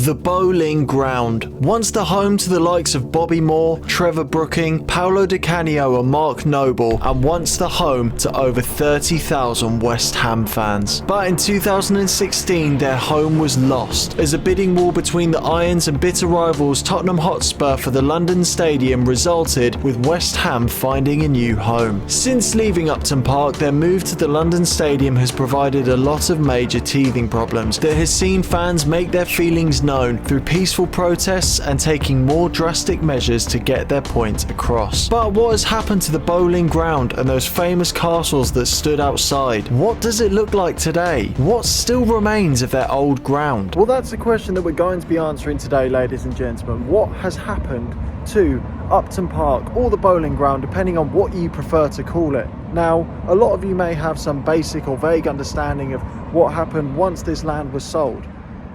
The Boleyn Ground. Once the home to the likes of Bobby Moore, Trevor Brooking, Paolo Di Canio and Mark Noble, and once the home to over 30,000 West Ham fans. But in 2016 their home was lost, as a bidding war between the Irons and bitter rivals Tottenham Hotspur for the London Stadium resulted with West Ham finding a new home. Since leaving Upton Park, their move to the London Stadium has provided a lot of major teething problems that has seen fans make their feelings known through peaceful protests and taking more drastic measures to get their point across. But what has happened to the Boleyn Ground and those famous castles that stood outside? What does it look like today? What still remains of their old ground? Well, that's the question that we're going to be answering today, ladies and gentlemen. What has happened to Upton Park or the Boleyn Ground, depending on what you prefer to call it? Now, a lot of you may have some basic or vague understanding of what happened once this land was sold.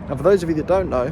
And for those of you that don't know,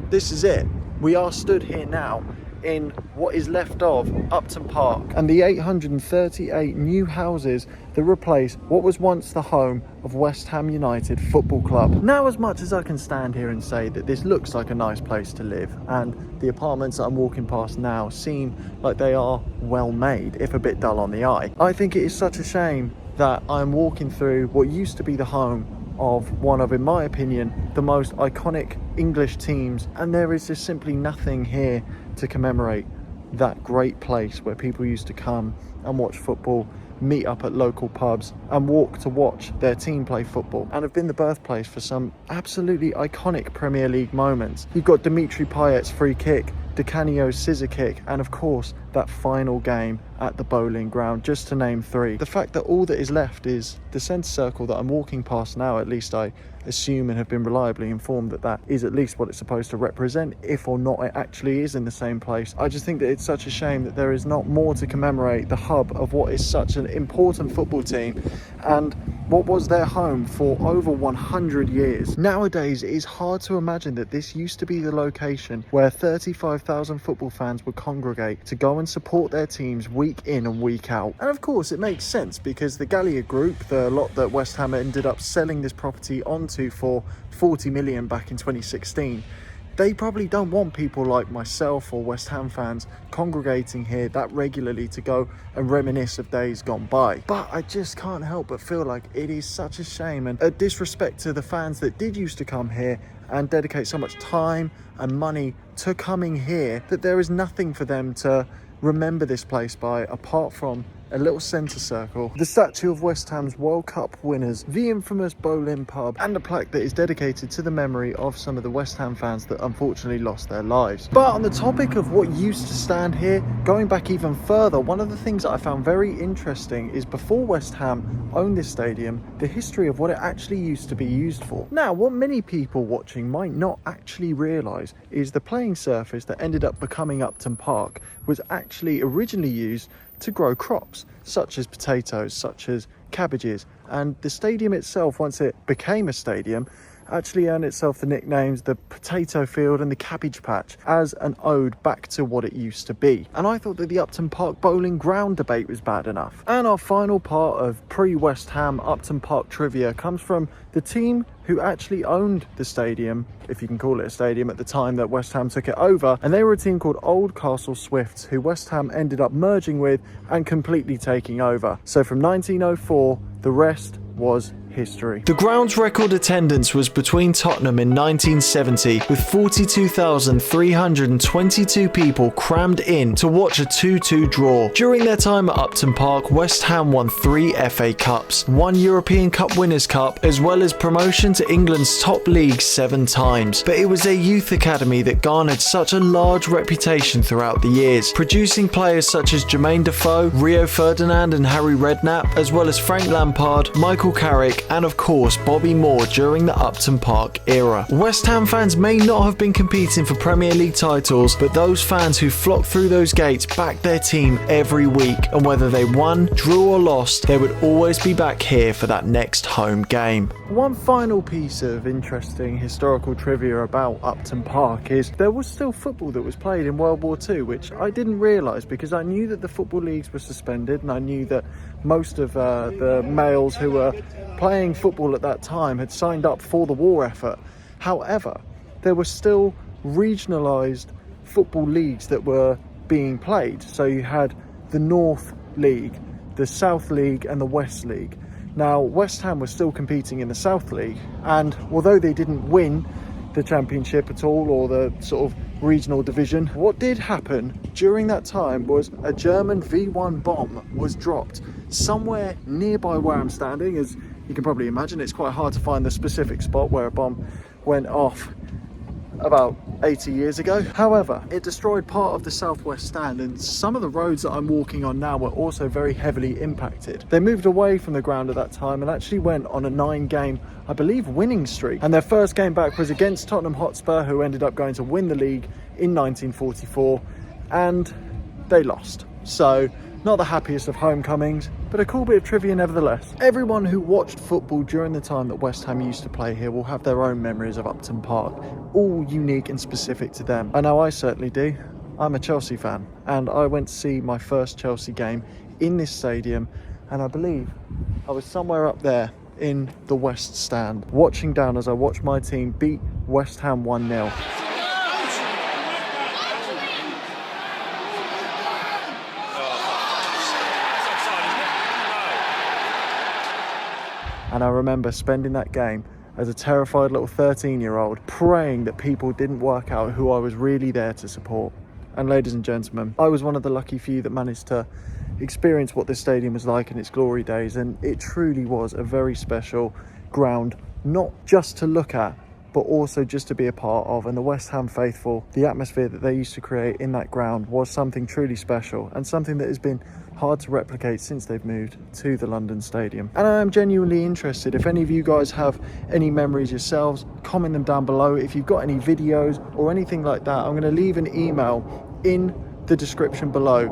this is it. We are stood here now in what is left of Upton Park and the 838 new houses that replace what was once the home of West Ham United Football Club. Now, as much as I can stand here and say that this looks like a nice place to live, and the apartments that I'm walking past now seem like they are well made, if a bit dull on the eye, I think it is such a shame that I'm walking through what used to be the home of one of, in my opinion, the most iconic English teams, and there is just simply nothing here to commemorate that great place where people used to come and watch football, meet up at local pubs and walk to watch their team play football, and have been the birthplace for some absolutely iconic Premier League moments. You've got Dimitri Payet's free kick, Di Canio's scissor kick, and of course that final game at the Boleyn Ground, just to name three. The fact that all that is left is the centre circle that I'm walking past now, at least I assume and have been reliably informed that that is at least what it's supposed to represent, if or not it actually is in the same place. I just think that it's such a shame that there is not more to commemorate the hub of what is such an important football team and what was their home for over 100 years. Nowadays, it is hard to imagine that this used to be the location where 35,000 football fans would congregate to go and support their teams week in and week out. And of course, it makes sense because the Gallia Group, the lot that West Ham ended up selling this property onto for 40 million back in 2016, they probably don't want people like myself or West Ham fans congregating here that regularly to go and reminisce of days gone by. But I just can't help but feel like it is such a shame and a disrespect to the fans that did used to come here and dedicate so much time and money to coming here, that there is nothing for them to remember this place by apart from a little centre circle, the statue of West Ham's World Cup winners, the infamous Boleyn pub, and a plaque that is dedicated to the memory of some of the West Ham fans that unfortunately lost their lives. But on the topic of what used to stand here, going back even further, one of the things that I found very interesting is before West Ham owned this stadium, the history of what it actually used to be used for. Now, what many people watching might not actually realise is the playing surface that ended up becoming Upton Park was actually originally used to grow crops such as potatoes, such as cabbages, and the stadium itself, once it became a stadium, actually earned itself the nicknames the Potato Field and the Cabbage Patch as an ode back to what it used to be. And I thought that the Upton Park Boleyn Ground debate was bad enough. And our final part of pre-West Ham Upton Park trivia comes from the team who actually owned the stadium, if you can call it a stadium, at the time that West Ham took it over, and they were a team called Oldcastle Swifts, who West Ham ended up merging with and completely taking over. So from 1904, the rest was history. The ground's record attendance was between Tottenham in 1970, with 42,322 people crammed in to watch a 2-2 draw. During their time at Upton Park, West Ham won 3 FA Cups, 1 European Cup Winners' Cup, as well as promotion to England's top league 7 times. But it was their youth academy that garnered such a large reputation throughout the years, producing players such as Jermaine Defoe, Rio Ferdinand and Harry Redknapp, as well as Frank Lampard, Michael Carrick, and of course Bobby Moore during the Upton Park era. West Ham fans may not have been competing for Premier League titles, but those fans who flocked through those gates backed their team every week, and whether they won, drew or lost, they would always be back here for that next home game. One final piece of interesting historical trivia about Upton Park is there was still football that was played in World War II, which I didn't realise because I knew that the football leagues were suspended, and I knew that most of the males who were playing football at that time had signed up for the war effort. However, there were still regionalised football leagues that were being played. So you had the North League, the South League and the West League. Now West Ham was still competing in the South League, and although they didn't win the championship at all, or the sort of regional division, what did happen during that time was a German V1 bomb was dropped somewhere nearby where I'm standing. As you can probably imagine, it's quite hard to find the specific spot where a bomb went off about 80 years ago. However, it destroyed part of the southwest stand, and some of the roads that I'm walking on now were also very heavily impacted. They moved away from the ground at that time and actually went on a 9-game, I believe, winning streak. And their first game back was against Tottenham Hotspur, who ended up going to win the league in 1944, and they lost. So not the happiest of homecomings, but a cool bit of trivia nevertheless. Everyone who watched football during the time that West Ham used to play here will have their own memories of Upton Park, all unique and specific to them. I know I certainly do. I'm a Chelsea fan, and I went to see my first Chelsea game in this stadium, and I believe I was somewhere up there in the West Stand, watching down as I watched my team beat West Ham 1-0. And I remember spending that game as a terrified little 13-year-old, praying that people didn't work out who I was really there to support. And ladies and gentlemen, I was one of the lucky few that managed to experience what this stadium was like in its glory days, and it truly was a very special ground, not just to look at, but also just to be a part of. And the West Ham faithful, the atmosphere that they used to create in that ground was something truly special, and something that has been hard to replicate since they've moved to the London Stadium. And I am genuinely interested, if any of you guys have any memories yourselves, comment them down below. If you've got any videos or anything like that, I'm going to leave an email in the description below.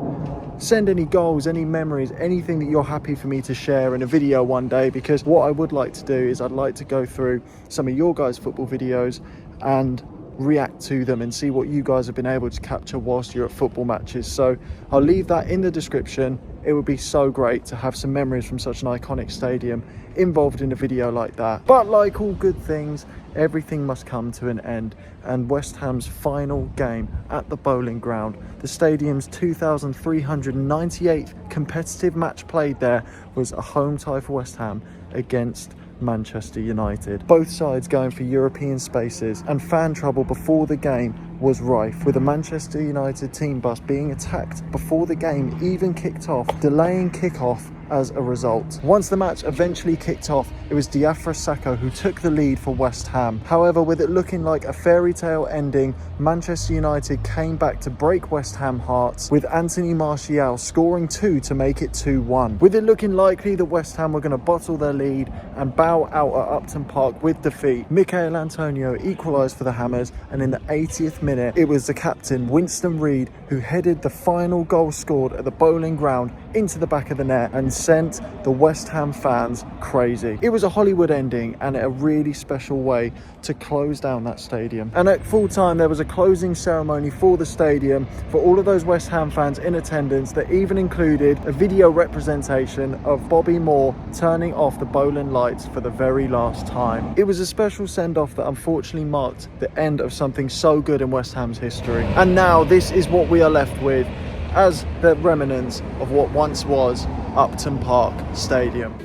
Send any goals, any memories, anything that you're happy for me to share in a video one day, because what I would like to do is I'd like to go through some of your guys' football videos and react to them and see what you guys have been able to capture whilst you're at football matches. So I'll leave that in the description. It would be so great to have some memories from such an iconic stadium involved in a video like that. But like all good things, everything must come to an end, and West Ham's final game at the Boleyn ground, the stadium's 2,398th competitive match played there, was a home tie for West Ham against Manchester United. Both sides going for European spaces, and fan trouble before the game was rife, with a Manchester United team bus being attacked before the game even kicked off, delaying kick-off as a result. Once the match eventually kicked off, it was Diafra Sakho who took the lead for West Ham. However, with it looking like a fairy tale ending, Manchester United came back to break West Ham hearts, with Anthony Martial scoring 2 to make it 2-1. With it looking likely that West Ham were going to bottle their lead and bow out at Upton Park with defeat, Michail Antonio equalised for the Hammers, and in the 80th minute, it was the captain, Winston Reid, who headed the final goal scored at the Boleyn ground into the back of the net and sent the West Ham fans crazy. It was a Hollywood ending and a really special way to close down that stadium. And at full time, there was a closing ceremony for the stadium for all of those West Ham fans in attendance that even included a video representation of Bobby Moore turning off the Boleyn lights for the very last time. It was a special send-off that unfortunately marked the end of something so good in West Ham's history. And now this is what we are left with as the remnants of what once was Upton Park Stadium.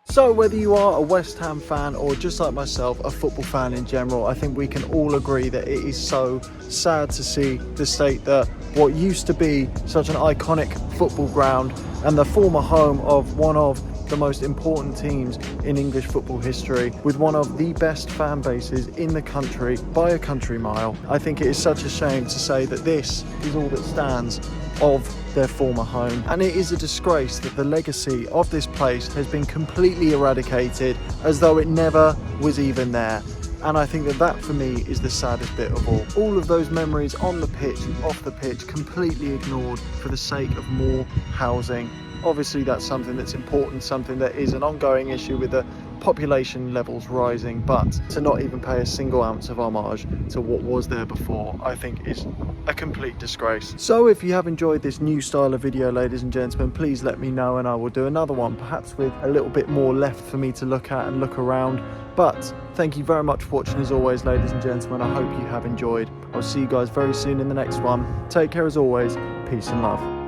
So whether you are a West Ham fan or, just like myself, a football fan in general, I think we can all agree that it is so sad to see the state that what used to be such an iconic football ground and the former home of one of the most important teams in English football history, with one of the best fan bases in the country by a country mile. I think it is such a shame to say that this is all that stands of their former home, and it is a disgrace that the legacy of this place has been completely eradicated as though it never was even there. And I think that that for me is the saddest bit of all. All of those memories on the pitch and off the pitch completely ignored for the sake of more housing Obviously that's something that's important, something that is an ongoing issue with the population levels rising, but to not even pay a single ounce of homage to what was there before, I think is a complete disgrace. So if you have enjoyed this new style of video, ladies and gentlemen, please let me know and I will do another one, perhaps with a little bit more left for me to look at and look around. But thank you very much for watching as always, ladies and gentlemen. I hope you have enjoyed. I'll see you guys very soon in the next one. Take care as always. Peace and love.